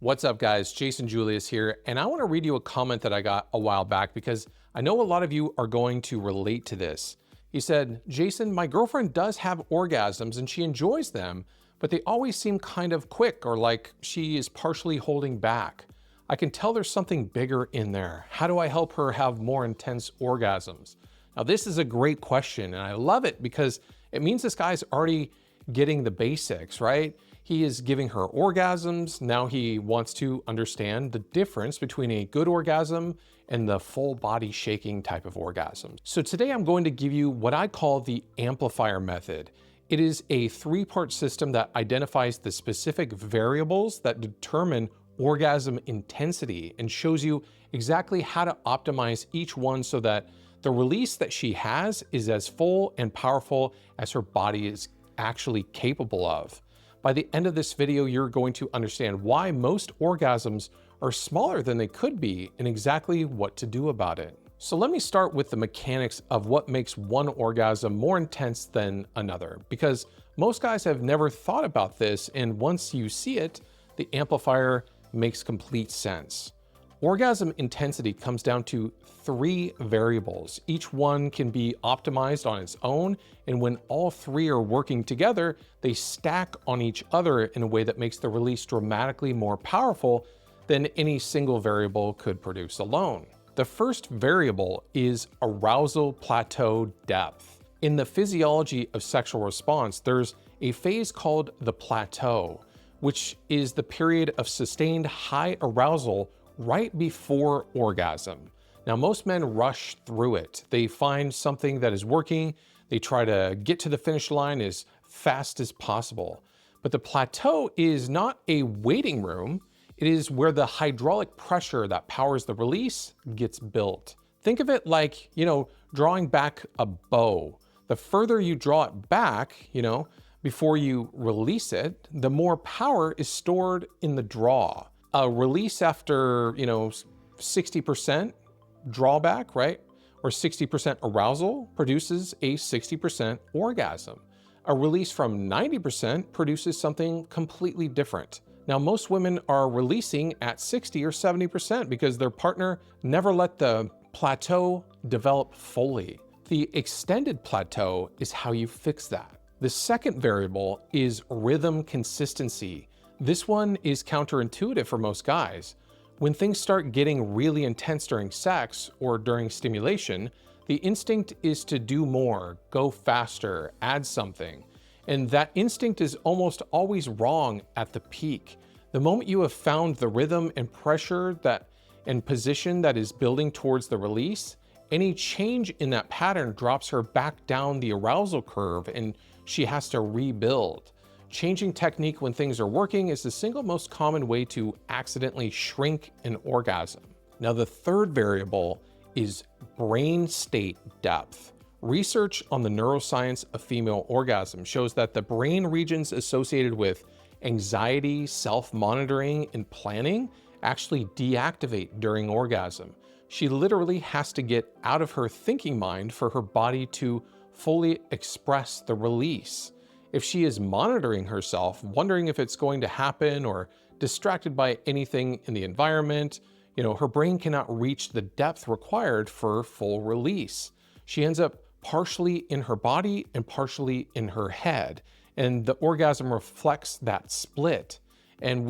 What's up guys, Jason Julius here, and I want to read you a comment that I got a while back because I know a lot of you are going to relate to this. He said, Jason, my girlfriend does have orgasms and she enjoys them, but they always seem kind of quick or like she is partially holding back. I can tell there's something bigger in there. How do I help her have more intense orgasms? Now this is a great question and I love it because it means this guy's already getting the basics, right? He is giving her orgasms. Now he wants to understand the difference between a good orgasm and the full body shaking type of orgasm. So today I'm going to give you what I call the Amplifier Method. It is a three-part system that identifies the specific variables that determine orgasm intensity and shows you exactly how to optimize each one so that the release that she has is as full and powerful as her body is actually capable of. By the end of this video, you're going to understand why most orgasms are smaller than they could be and exactly what to do about it. So let me start with the mechanics of what makes one orgasm more intense than another, because most guys have never thought about this, and once you see it, the amplifier makes complete sense. Orgasm intensity comes down to three variables. Each one can be optimized on its own, and when all three are working together, they stack on each other in a way that makes the release dramatically more powerful than any single variable could produce alone. The first variable is arousal plateau depth. In the physiology of sexual response, there's a phase called the plateau, which is the period of sustained high arousal right before orgasm. Now, most men rush through it. They find something that is working. They try to get to the finish line as fast as possible. But the plateau is not a waiting room. It is where the hydraulic pressure that powers the release gets built. Think of it like, drawing back a bow. The further you draw it back, before you release it, the more power is stored in the draw. A release after, 60% drawback, right? Or 60% arousal produces a 60% orgasm. A release from 90% produces something completely different. Now, most women are releasing at 60 or 70% because their partner never let the plateau develop fully. The extended plateau is how you fix that. The second variable is rhythm consistency. This one is counterintuitive for most guys. When things start getting really intense during sex or during stimulation, the instinct is to do more, go faster, add something. And that instinct is almost always wrong at the peak. The moment you have found the rhythm and pressure and position that is building towards the release, any change in that pattern drops her back down the arousal curve and she has to rebuild. Changing technique when things are working is the single most common way to accidentally shrink an orgasm. Now, the third variable is brain state depth. Research on the neuroscience of female orgasm shows that the brain regions associated with anxiety, self-monitoring, and planning actually deactivate during orgasm. She literally has to get out of her thinking mind for her body to fully express the release. If she is monitoring herself, wondering if it's going to happen or distracted by anything in the environment, her brain cannot reach the depth required for full release. She ends up partially in her body and partially in her head. And the orgasm reflects that split. And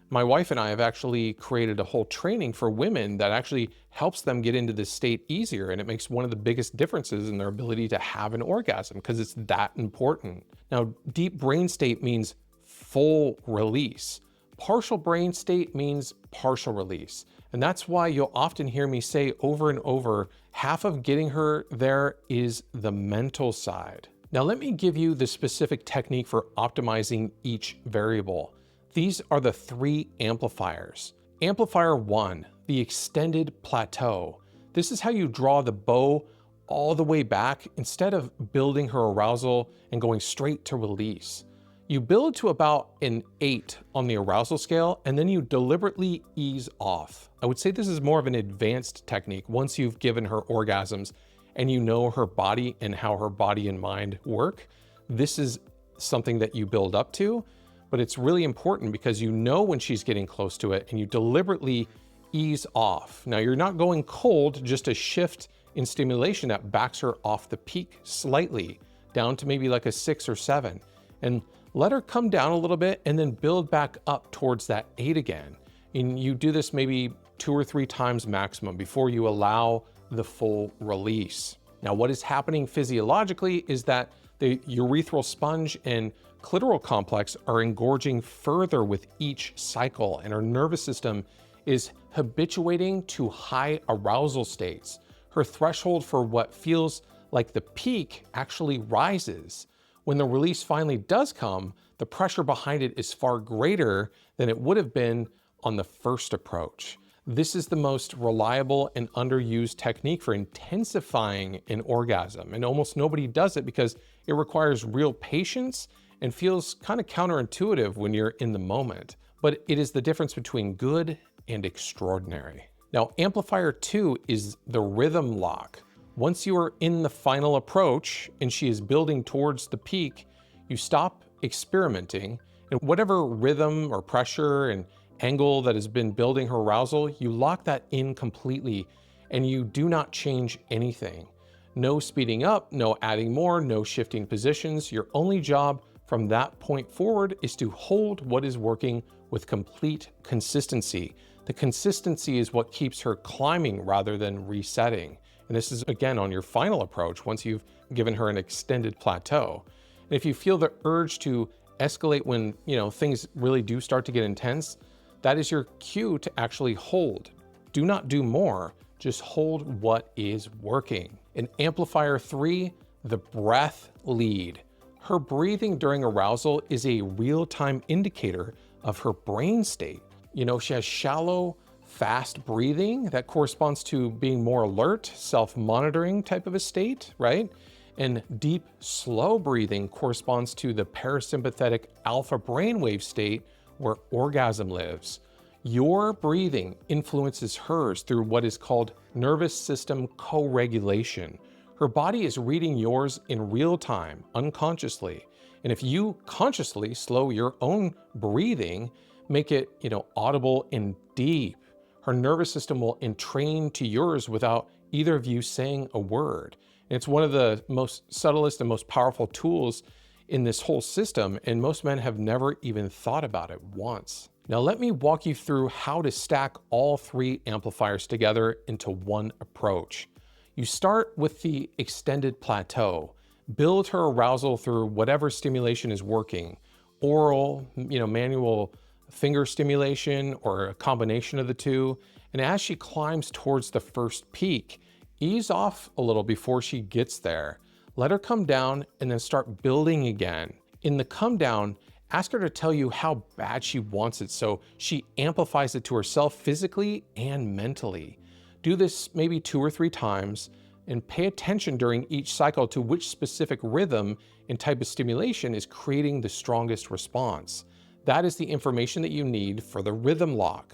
my wife and I have actually created a whole training for women that actually helps them get into this state easier. And it makes one of the biggest differences in their ability to have an orgasm because it's that important. Now, deep brain state means full release. Partial brain state means partial release. And that's why you'll often hear me say over and over, half of getting her there is the mental side. Now, let me give you the specific technique for optimizing each variable. These are the three amplifiers. Amplifier 1, the extended plateau. This is how you draw the bow all the way back instead of building her arousal and going straight to release. You build to about an 8 on the arousal scale, and then you deliberately ease off. I would say this is more of an advanced technique once you've given her orgasms and you know her body and how her body and mind work. This is something that you build up to. but it's really important because you know when she's getting close to it and you deliberately ease off. Now you're not going cold, just a shift in stimulation that backs her off the peak slightly down to maybe like a 6 or 7, and let her come down a little bit and then build back up towards that 8 again. And you do this maybe 2 or 3 times maximum before you allow the full release. Now, what is happening physiologically is that the urethral sponge and clitoral complex are engorging further with each cycle, and her nervous system is habituating to high arousal states. Her threshold for what feels like the peak actually rises. When the release finally does come, the pressure behind it is far greater than it would have been on the first approach. This is the most reliable and underused technique for intensifying an orgasm, and almost nobody does it because it requires real patience and feels kind of counterintuitive when you're in the moment. But it is the difference between good and extraordinary. Now, Amplifier 2 is the rhythm lock. Once you are in the final approach and she is building towards the peak, you stop experimenting, and whatever rhythm or pressure and angle that has been building her arousal, you lock that in completely and you do not change anything. No speeding up, no adding more, no shifting positions. Your only job from that point forward is to hold what is working with complete consistency. The consistency is what keeps her climbing rather than resetting. And this is again on your final approach once you've given her an extended plateau. And if you feel the urge to escalate when things really do start to get intense, that is your cue to actually hold. Do not do more, just hold what is working. In Amplifier 3, the breath lead. Her breathing during arousal is a real-time indicator of her brain state. She has shallow, fast breathing that corresponds to being more alert, self-monitoring type of a state, right? And deep, slow breathing corresponds to the parasympathetic alpha brainwave state where orgasm lives. Your breathing influences hers through what is called nervous system co-regulation. Her body is reading yours in real time, unconsciously. And if you consciously slow your own breathing, make it, audible and deep, her nervous system will entrain to yours without either of you saying a word. And it's one of the most subtlest and most powerful tools in this whole system, and most men have never even thought about it once. Now let me walk you through how to stack all 3 amplifiers together into one approach. You start with the extended plateau. Build her arousal through whatever stimulation is working. Oral, manual finger stimulation, or a combination of the two. And as she climbs towards the first peak, ease off a little before she gets there. Let her come down and then start building again. In the come down, ask her to tell you how bad she wants it so she amplifies it to herself physically and mentally. Do this maybe 2 or 3 times and pay attention during each cycle to which specific rhythm and type of stimulation is creating the strongest response. That is the information that you need for the rhythm lock.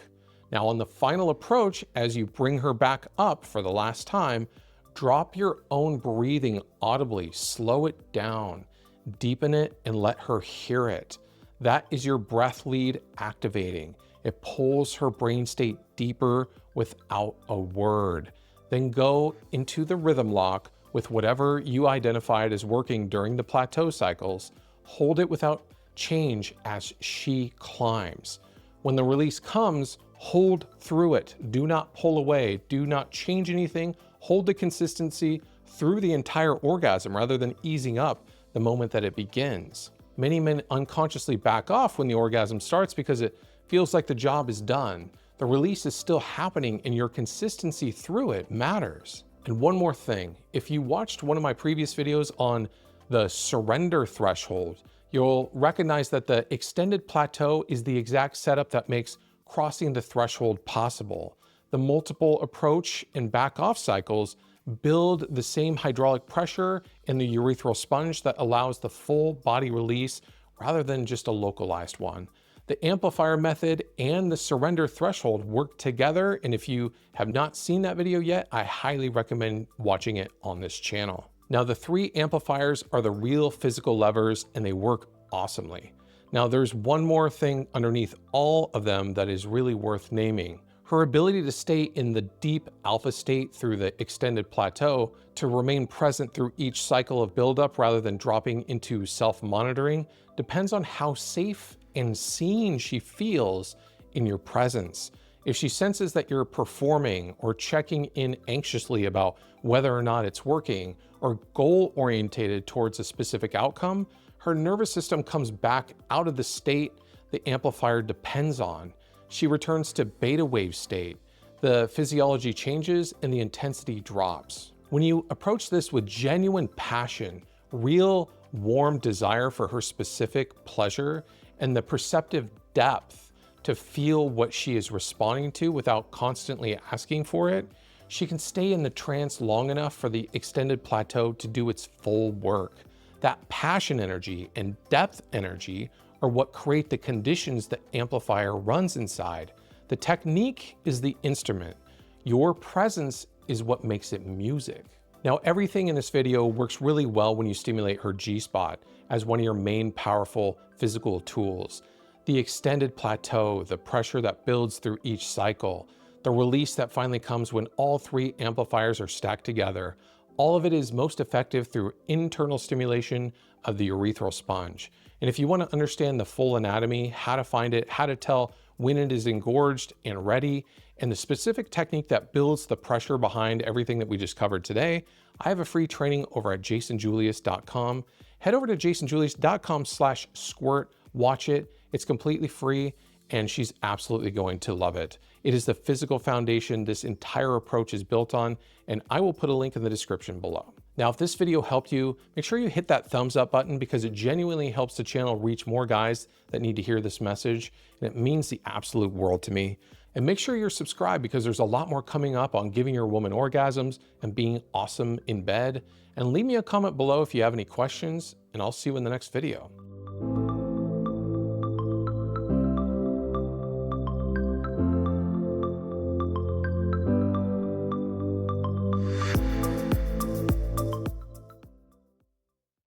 Now on the final approach, as you bring her back up for the last time, drop your own breathing audibly, slow it down, deepen it, and let her hear it. That is your breath lead activating. It pulls her brain state deeper without a word. Then go into the rhythm lock with whatever you identified as working during the plateau cycles. Hold it without change as she climbs. When the release comes, hold through it. Do not pull away. Do not change anything. Hold the consistency through the entire orgasm rather than easing up the moment that it begins. Many men unconsciously back off when the orgasm starts because it feels like the job is done. The release is still happening and your consistency through it matters. And one more thing, if you watched one of my previous videos on the surrender threshold, you'll recognize that the extended plateau is the exact setup that makes crossing the threshold possible. The multiple approach and back off cycles build the same hydraulic pressure in the urethral sponge that allows the full body release rather than just a localized one. The amplifier method and the surrender threshold work together, and if you have not seen that video yet, I highly recommend watching it on this channel. Now, the 3 amplifiers are the real physical levers and they work awesomely. Now, there's one more thing underneath all of them that is really worth naming. Her ability to stay in the deep alpha state through the extended plateau, to remain present through each cycle of buildup rather than dropping into self-monitoring, depends on how safe and seen she feels in your presence. If she senses that you're performing or checking in anxiously about whether or not it's working, or goal-orientated towards a specific outcome, her nervous system comes back out of the state the amplifier depends on. She returns to beta wave state. The physiology changes and the intensity drops. When you approach this with genuine passion, real warm desire for her specific pleasure, and the perceptive depth to feel what she is responding to without constantly asking for it, she can stay in the trance long enough for the extended plateau to do its full work. That passion energy and depth energy are what create the conditions the amplifier runs inside. The technique is the instrument. Your presence is what makes it music. Now, everything in this video works really well when you stimulate her G-spot as one of your main powerful physical tools. The extended plateau, the pressure that builds through each cycle, the release that finally comes when all three amplifiers are stacked together. All of it is most effective through internal stimulation of the urethral sponge. And if you want to understand the full anatomy, how to find it, how to tell when it is engorged and ready, and the specific technique that builds the pressure behind everything that we just covered today, I have a free training over at jasonjulius.com. Head over to jasonjulius.com/squirt, watch it. It's completely free, and she's absolutely going to love it. It is the physical foundation this entire approach is built on, and I will put a link in the description below. Now, if this video helped you, make sure you hit that thumbs up button because it genuinely helps the channel reach more guys that need to hear this message, and it means the absolute world to me. And make sure you're subscribed because there's a lot more coming up on giving your woman orgasms and being awesome in bed. And leave me a comment below if you have any questions, and I'll see you in the next video.